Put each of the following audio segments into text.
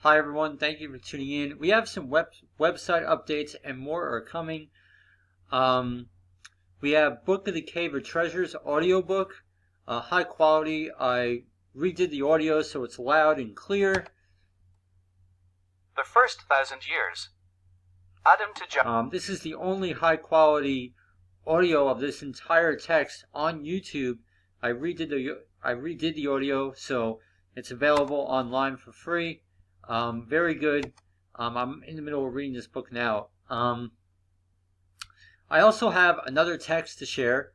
Hi everyone, thank you for tuning in. We have some website updates and more are coming. We have Book of the Cave of Treasures audiobook, high quality. I redid the audio so it's loud and clear. The first 1,000 years. Adam to John. This is the only high quality audio of this entire text on YouTube. I redid the audio, so it's available online for free. Very good. I'm in the middle of reading this book now. I also have another text to share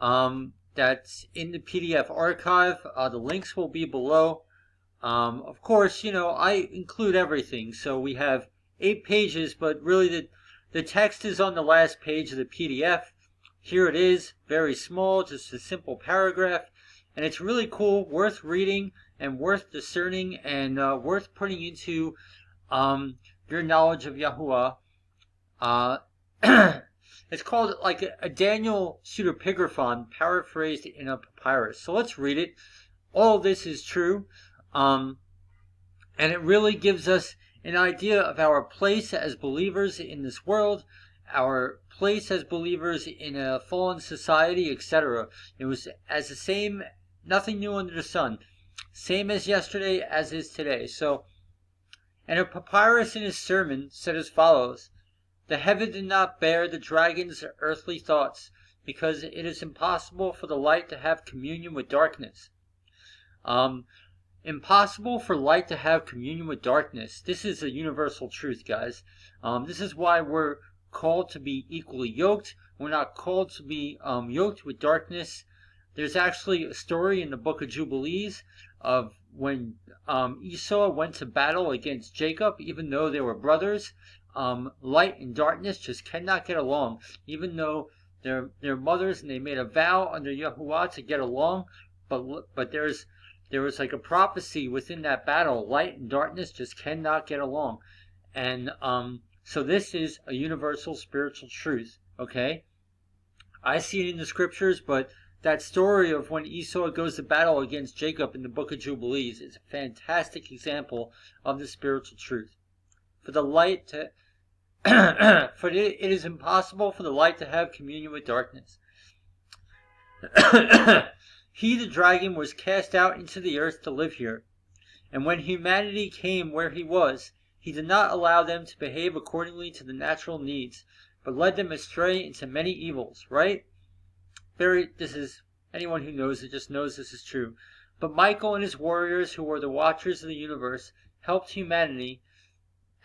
that's in the PDF archive. The links will be below. Of course, I include everything. So we have 8 pages, but really the text is on the last page of the PDF. Here it is, very small, just a simple paragraph. And it's really cool, worth reading and worth discerning and worth putting into your knowledge of Yahuwah. It's called like a Daniel Pseudepigraphon, paraphrased in a papyrus. So let's read it. All of this is true. And it really gives us an idea of our place as believers in this world, our place as believers in a fallen society, etc. It was as the same, nothing new under the sun. Same as yesterday, as is today. So, and a papyrus in his sermon said as follows: "The heaven did not bear the dragon's earthly thoughts, because it is impossible for the light to have communion with darkness." Impossible for light to have communion with darkness. This is a universal truth, guys. This is why we're called to be equally yoked. We're not called to be yoked with darkness. There's actually a story in the book of Jubilees of when Esau went to battle against Jacob, even though they were brothers. Light and darkness just cannot get along, even though they're mothers and they made a vow under Yahuwah to get along. But there was like a prophecy within that battle. Light and darkness just cannot get along. And so this is a universal spiritual truth, okay? I see it in the scriptures, but that story of when Esau goes to battle against Jacob in the book of Jubilees is a fantastic example of the spiritual truth. For the light to for it is impossible for the light to have communion with darkness. He, the dragon, was cast out into the earth to live here. And when humanity came where he was, he did not allow them to behave accordingly to the natural needs, but led them astray into many evils, right? This is, anyone who knows it just knows this is true. But Michael and his warriors, who were the watchers of the universe, helped humanity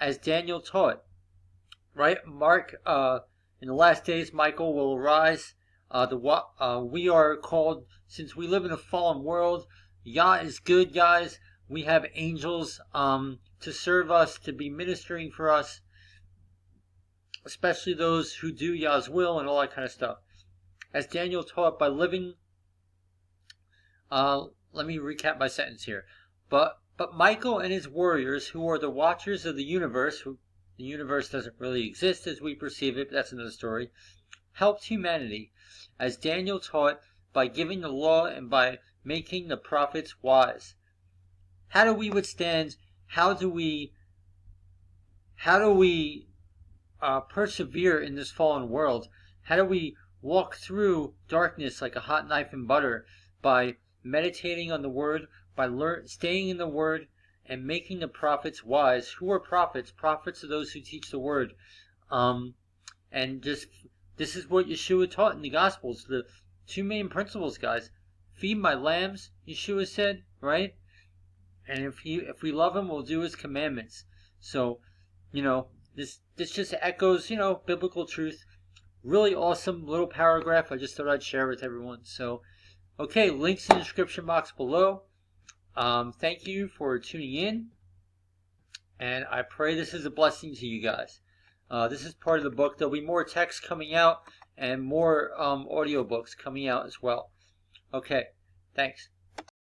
as Daniel taught. Right? Mark, in the last days, Michael will arise. We are called, since we live in a fallen world, Yah is good, guys. We have angels to serve us, to be ministering for us, especially those who do Yah's will and all that kind of stuff. As Daniel taught by living, let me recap my sentence here. But Michael and his warriors, who are the watchers of the universe, the universe doesn't really exist as we perceive it, but that's another story, helped humanity, as Daniel taught, by giving the law and by making the prophets wise. How do we withstand? How do we persevere in this fallen world? How do we walk through darkness like a hot knife in butter? By meditating on the word, by staying in the word, and making the prophets wise. Who are prophets? Prophets are those who teach the word. And just this is what Yeshua taught in the Gospels. The 2 main principles, guys. Feed my lambs, Yeshua said, right? And if we love him, we'll do his commandments. So, this just echoes, biblical truth. Really awesome little paragraph. I just thought I'd share with everyone. So, okay, links in the description box below. Thank you for tuning in. And I pray this is a blessing to you guys. This is part of the book. There'll be more text coming out and more audiobooks coming out as well. Okay, thanks.